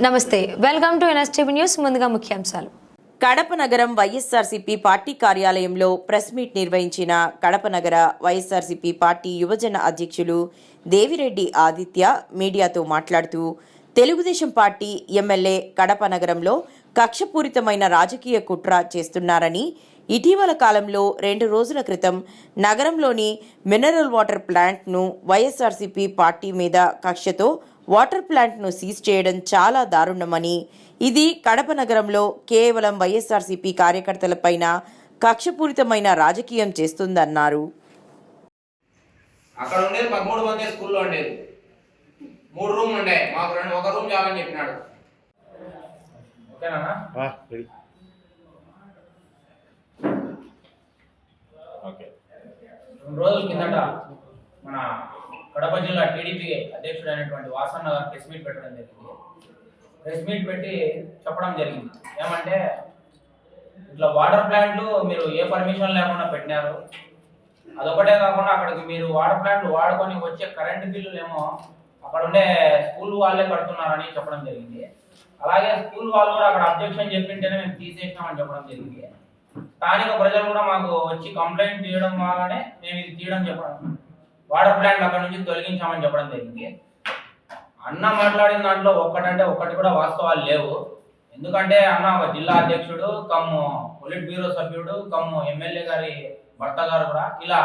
నమస్తే, welcome to NSTV news. ముందుగా ముఖ్యాంశాలు. కడప నగరం వైఎస్ఆర్సీపీ పార్టీ కార్యాలయంలో ప్రెస్ మీట్ నిర్వహించిన కడప నగర వైఎస్ఆర్సీపీ పార్టీ యువజన అధ్యక్షులు దేవిరెడ్డి ఆదిత్య మీడియాతో మాట్లాడుతూ, తెలుగుదేశం పార్టీ ఎమ్మెల్యే కడప నగరంలో కక్షపూరితమైన రాజకీయ కుట్ర చేస్తున్నారని, ఇటీవల కాలంలో 2 రోజుల క్రితం నగరంలోని మినరల్ వాటర్ ప్లాంట్ను వైఎస్ఆర్సీపీ పార్టీ మీద కక్షతో వాటర్ ప్లాంట్ను సీజ్ చేయడం చాలా దారుణమని, ఇది కడప నగరంలో కేవలం వైఎస్ఆర్సీపీ కార్యకర్తలపైన కక్షపూరితమైన రాజకీయం చేస్తుందన్నారు. అక్కడ ఉండేది 13 మంది స్కూల్లో ఉండేది. 3 రూమ్లు ఉండే, మాకు ఒక రూమ్ చాలని చెప్పినాడు. ఓకేనా? ఓకే. 2 రోజుల కిందట మన కడప జిల్లా టీడీపీ అధ్యక్షుడు అయినటువంటి వాసన్న గారు ప్రెస్ మీట్ పెట్టడం జరిగింది. ప్రెస్ మీట్ పెట్టి చెప్పడం జరిగింది ఏమంటే, ఇట్లా వాటర్ ప్లాంట్లు మీరు ఏ పర్మిషన్ లేకుండా పెట్టినారు, అదొకటే కాకుండా అక్కడికి మీరు వాటర్ ప్లాంట్లు వాడుకొని వచ్చే కరెంటు బిల్లులు ఏమో అక్కడ ఉండే స్కూల్ వాళ్ళే కడుతున్నారని చెప్పడం జరిగింది. అలాగే స్కూల్ వాళ్ళు కూడా అక్కడ అబ్జెక్షన్ చెప్పింటేనే మేము తీసేసినామని చెప్పడం జరిగింది. స్థానిక ప్రజలు కూడా మాకు వచ్చి కంప్లైంట్ చేయడం వల్లనే మేము ఇది తీయడం చెప్పడం, వాటర్ ప్లాంట్ అక్కడ నుంచి తొలగించామని చెప్పడం జరిగింది. అన్న మాట్లాడిన దాంట్లో ఒక్కటి కూడా వాస్తవాలు లేవు. ఎందుకంటే అన్న ఒక జిల్లా అధ్యక్షుడు కమ్ము పొలిట్ బ్యూరో సభ్యుడు కమ్ము ఎమ్మెల్యే గారి భర్త గారు కూడా ఇలా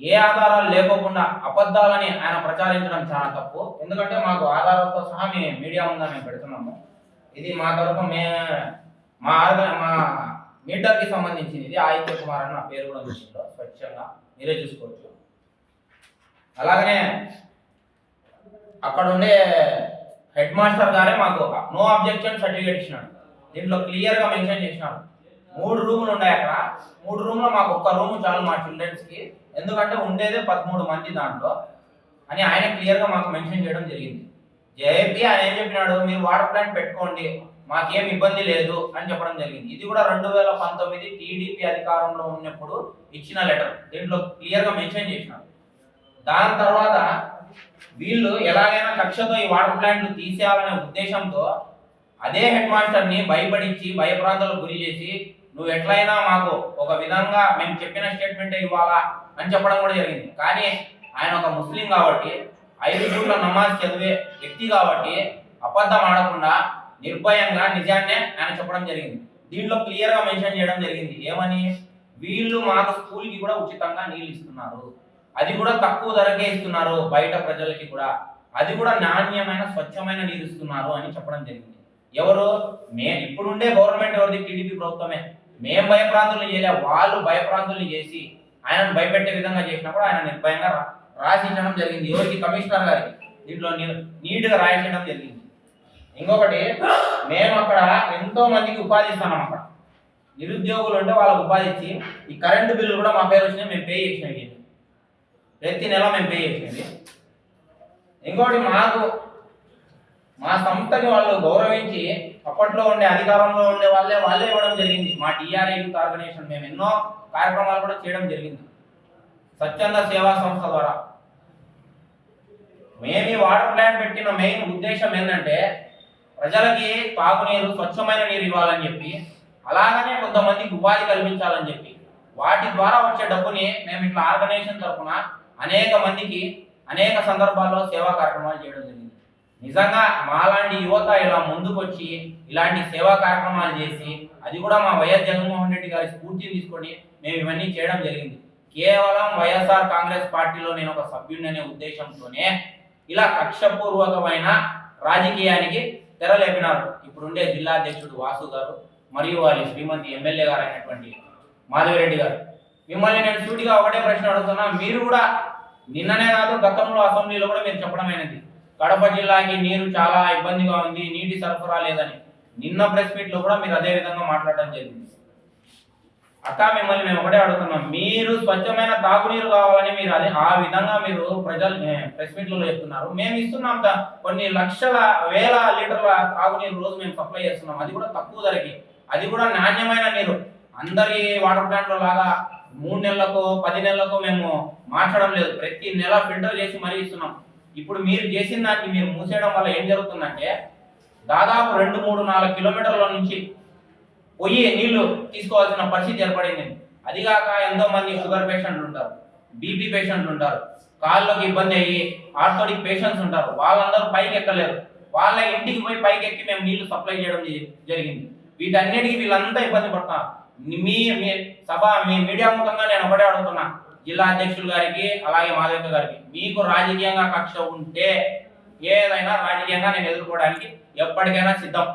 ఏ ఆధారాలు లేకోకుండా అబద్ధాలని ఆయన ప్రచారించడం చాలా తప్పు. ఎందుకంటే మాకు ఆధారాలతో సహా మీడియా ముందు మేము పెడుతున్నాము. ఇది మా తరఫు మా మీటర్కి సంబంధించింది. ఇది ఆదిత్య కుమార్ అని నా పేరు కూడా చూసిందో స్వచ్ఛంగా మీరే చూసుకోవచ్చు. అలాగనే అక్కడ ఉండే హెడ్ మాస్టర్ గారే మాకు నో అబ్జెక్షన్ సర్టిఫికేట్ ఇచ్చినాడు. దీంట్లో క్లియర్గా మెన్షన్ చేసినాడు 3 రూములు ఉన్నాయి. అక్కడ 3 రూమ్లో మాకు ఒక్క రూమ్ చాలు మా చిల్డ్రన్స్కి, ఎందుకంటే ఉండేదే 13 మంది దాంట్లో అని ఆయన క్లియర్గా మాకు మెన్షన్ చేయడం జరిగింది. జేఏపీ ఆయన ఏం చెప్పినాడు, మీరు వాటర్ ప్లాంట్ పెట్టుకోండి, మాకేం ఇబ్బంది లేదు అని చెప్పడం జరిగింది. ఇది కూడా 2019 టీడీపీ అధికారంలో ఉన్నప్పుడు ఇచ్చిన లెటర్, దీంట్లో క్లియర్గా మెన్షన్ చేసినాడు. దాని తర్వాత వీళ్ళు ఎలాగైనా కక్షతో ఈ వాటర్ ప్లాంట్లు తీసేయాలనే ఉద్దేశంతో అదే హెడ్ మాస్టర్ని భయపడించి భయప్రాంతాలకు గురి చేసి, నువ్వు ఎట్లయినా మాకు ఒక విధంగా మేము చెప్పిన స్టేట్మెంటే ఇవ్వాలా అని చెప్పడం కూడా జరిగింది. కానీ ఆయన ఒక ముస్లిం కాబట్టి, 5 పూట్ల నమాజ్ చదివే వ్యక్తి కాబట్టి అబద్ధం ఆడకుండా నిర్భయంగా నిజాన్నే ఆయన చెప్పడం జరిగింది. దీంట్లో క్లియర్గా మెన్షన్ చేయడం జరిగింది ఏమని, వీళ్ళు మాకు స్కూల్కి కూడా ఉచితంగా నీళ్ళు ఇస్తున్నారు, అది కూడా తక్కువ ధరకే ఇస్తున్నారు బయట ప్రజలకి కూడా, అది కూడా నాణ్యమైన స్వచ్ఛమైన నీరు ఇస్తున్నారు అని చెప్పడం జరిగింది. ఎవరు ఇప్పుడుండే గవర్నమెంట్ ఎవరిది, టీడీపీ ప్రభుత్వమే. మేము భయప్రాంతులు చేయలే, వాళ్ళు భయప్రాంతులు చేసి ఆయనను భయపెట్టే విధంగా చేసినప్పుడు ఆయన నిర్భయంగా రాసించడం జరిగింది. ఎవరికి, కమిషనర్ గారికి దీంట్లో నీట్గా రాయించడం జరిగింది. ఇంకొకటి, మేము అక్కడ ఎంతో మందికి ఉపాధి ఇస్తున్నాం. అక్కడ నిరుద్యోగులు ఉంటే వాళ్ళకు ఉపాధి ఇచ్చి ఈ కరెంటు బిల్లు కూడా మా పేరు వచ్చినాయి, మేము పే చేసినవి, ప్రతి నెల మేము పే చేసినవి. ఇంకోటి, మా సంస్థని వాళ్ళు గౌరవించి అప్పట్లో ఉండే అధికారంలో ఉండే వాళ్ళే ఇవ్వడం జరిగింది. మా టీఆర్ఐ యూత్ ఆర్గనైజేషన్ మేము ఎన్నో కార్యక్రమాలు కూడా చేయడం జరిగింది స్వచ్ఛంద సేవా సంస్థ ద్వారా. మేము ఈ వాటర్ ప్లాంట్ పెట్టిన మెయిన్ ఉద్దేశం ఏంటంటే, ప్రజలకి తాగునీరు స్వచ్ఛమైన నీరు ఇవ్వాలని చెప్పి, అలాగనే కొంతమందికి ఉపాధి కల్పించాలని చెప్పి, వాటి ద్వారా వచ్చే డబ్బుని మేము ఇట్లా ఆర్గనైజేషన్ తరఫున అనేక మందికి అనేక సందర్భాల్లో సేవా కార్యక్రమాలు చేయడం జరిగింది. నిజంగా మాలాంటి యువత ఇలా ముందుకు వచ్చి ఇలాంటి సేవా కార్యక్రమాలు చేసి, అది కూడా మా వైఎస్ జగన్మోహన్ రెడ్డి గారి స్ఫూర్తిని తీసుకొని మేము ఇవన్నీ చేయడం జరిగింది. కేవలం వైఎస్ఆర్ కాంగ్రెస్ పార్టీలో నేను ఒక సభ్యుని అనే ఉద్దేశంతోనే ఇలా కక్షపూర్వకమైన రాజకీయానికి తెరలేపినారు ఇప్పుడుండే జిల్లా అధ్యక్షుడు వాసు గారు మరియు వాళ్ళ శ్రీమతి ఎమ్మెల్యే గారు అయినటువంటి మాధవిరెడ్డి గారు. మిమ్మల్ని నేను సూటిగా ఒకటే ప్రశ్న అడుగుతున్నా, మీరు కూడా నిన్ననే కాదు గతంలో అసెంబ్లీలో కూడా మీరు చెప్పడమైనది, కడప జిల్లాకి నీరు చాలా ఇబ్బందిగా ఉంది, నీటి సరఫరా లేదని. నిన్న ప్రెస్ మీట్లో కూడా మీరు అదే విధంగా మాట్లాడడం జరిగింది. అక్క మిమ్మల్ని మేము ఒకటే అడుగుతున్నాం, మీరు స్వచ్ఛమైన తాగునీరు కావాలని మీరు ఆ విధంగా మీరు ప్రజలు ప్రెస్ మీట్లలో చెప్తున్నారు. మేము ఇస్తున్నాం కొన్ని లక్షల వేల లీటర్ల తాగునీరు రోజు మేము సప్లై చేస్తున్నాం, అది కూడా తక్కువ ధరకి, అది కూడా నాణ్యమైన నీరు. అందరి వాటర్ ప్లాంట్లో లాగా 3 నెలలకు 10 నెలలకు మేము మార్చడం లేదు, ప్రతి నెల ఫిల్టర్ చేసి మరీ ఇస్తున్నాం. ఇప్పుడు మీరు చేసిన దానికి మీరు మూసేయడం వల్ల ఏం జరుగుతుందంటే, దాదాపు 2, 3, 4 కిలోమీటర్ల నుంచి పోయి నీళ్లు తీసుకోవాల్సిన పరిస్థితి ఏర్పడింది. అదిగాక ఎంతో మంది షుగర్ పేషెంట్లు ఉంటారు, బీపీ పేషెంట్లు ఉంటారు, కాళ్ళకి ఇబ్బంది అయ్యి ఆర్థోడిక్ పేషెంట్స్ ఉంటారు. వాళ్ళందరూ పైకి ఎక్కలేరు. వాళ్ళ ఇంటికి పోయి పైకి ఎక్కి మేము నీళ్లు సప్లై చేయడం జరిగింది. వీటన్నిటికీ వీళ్ళంతా ఇబ్బంది పడుతున్నారు. మీ మీ మీడియా ముఖంగా నేను ఒకటే అడుగుతున్నా, జిల్లా అధ్యక్షులు గారికి అలాగే మాధవిక గారికి, మీకు రాజకీయంగా కక్ష ఉంటే ఏదైనా రాజకీయంగా నేను ఎదుర్కోవడానికి ఎప్పటికైనా సిద్ధం,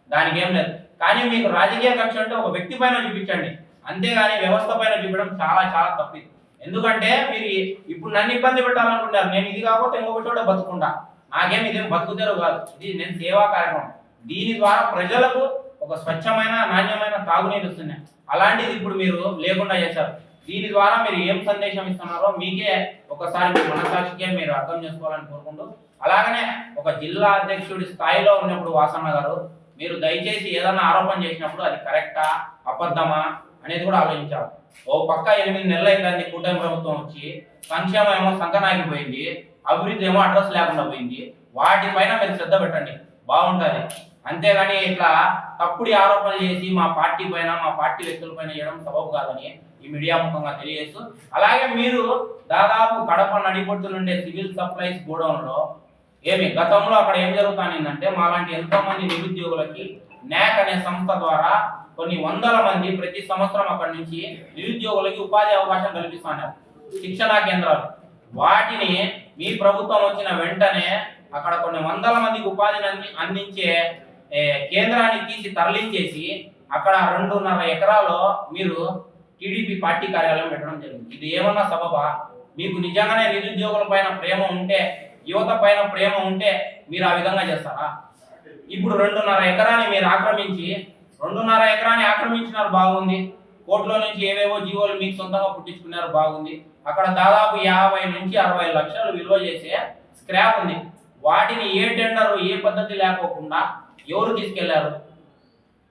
దానికి ఏం లేదు. కానీ మీకు రాజకీయ కక్ష అంటే ఒక వ్యక్తి పైన చూపించండి, అంతేగాని వ్యవస్థ పైన చూపించడం చాలా చాలా తప్పు. ఎందుకంటే మీరు ఇప్పుడు నన్ను ఇబ్బంది పెట్టాలనుకుంటారు. నేను ఇది కాకపోతే ఇంకొక చోట బతుకుంటా, నాకేం ఇదేం బతుకుతారు కాదు, ఇది నేను సేవా కార్యక్రమం. దీని ద్వారా ప్రజలకు ఒక స్వచ్ఛమైన నాణ్యమైన తాగునీరు వస్తున్నాయి. అలాంటిది ఇప్పుడు మీరు లేకుండా చేశారు. దీని ద్వారా మీరు ఏం సందేశం ఇస్తున్నారో మీకే ఒకసారి మీ మనసాక్షికే మీరు అర్థం చేసుకోవాలని కోరుకుంటూ, అలాగనే ఒక జిల్లా అధ్యక్షుడి స్థాయిలో ఉన్నప్పుడు వాసన్న గారు, మీరు దయచేసి ఏదైనా ఆరోపణ చేసినప్పుడు అది కరెక్టా అబద్ధమా అనేది కూడా ఆలోచించాలి. ఓ పక్క 8 నెలలు అయిందండి కూటమి ప్రభుత్వం వచ్చి, సంక్షేమం ఏమో సంకనాగిపోయింది, అభివృద్ధి ఏమో అడ్రస్ లేకుండా పోయింది. వాటిపైన మీరు శ్రద్ధ పెట్టండి, బాగుంటుంది. అంతేగాని ఇట్లా తప్పుడు ఆరోపణలు చేసి మా పార్టీ పైన మా పార్టీ వ్యక్తుల పైన చేయడం సబబు కాదని ఈ మీడియా ముఖంగా తెలియజేస్తూ, అలాగే మీరు దాదాపు కడప నడిబొట్టు నుండే సివిల్ సప్లైస్ గోడౌన్లో గతంలో అక్కడ ఏం జరుగుతానంటే, మాలాంటి ఎంతో మంది నిరుద్యోగులకి న్యాక్ అనే సంస్థ ద్వారా కొన్ని వందల మంది ప్రతి సంవత్సరం అక్కడి నుంచి నిరుద్యోగులకి ఉపాధి అవకాశం కల్పిస్తున్నారు, శిక్షణా కేంద్రాలు. వాటిని మీ ప్రభుత్వం వచ్చిన వెంటనే అక్కడ కొన్ని వందల మందికి ఉపాధిని అందించే కేంద్రాన్ని తీసి తరలించేసి అక్కడ 2.5 ఎకరాల్లో మీరు టీడీపీ పార్టీ కార్యాలయం పెట్టడం జరిగింది. ఇది ఏమన్నా సబబా? మీకు నిజంగానే నిరుద్యోగుల పైన ప్రేమ ఉంటే, యువత పైన ప్రేమ ఉంటే మీరు ఆ విధంగా చేస్తారా? ఇప్పుడు 2.5 ఎకరాన్ని మీరు ఆక్రమించి 2.5 ఎకరాన్ని ఆక్రమించినారు, బాగుంది. కోర్టులో నుంచి ఏవేవో జీవోలు మీకు సొంతంగా పుట్టించుకున్నారు, బాగుంది. అక్కడ దాదాపు 50 నుంచి 60 లక్షలు విలువ చేసే స్క్రాప్ ఉంది. వాటిని ఏ టెండర్ ఏ పద్ధతి లేకోకుండా ఎవరు తీసుకెళ్లారు?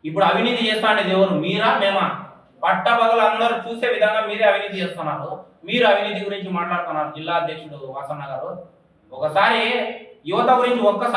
ఇప్పుడు అవినీతి చేస్తా అనేది ఎవరు? మీరా మేమా? పట్టపగలు అందరూ చూసే విధంగా మీరే అవినీతి చేస్తున్నారు. మీరు అవినీతి గురించి మాట్లాడుతున్నారు జిల్లా అధ్యక్షుడు వాసన్న గారు. ఒకసారి యువత గురించి ఒక్కసారి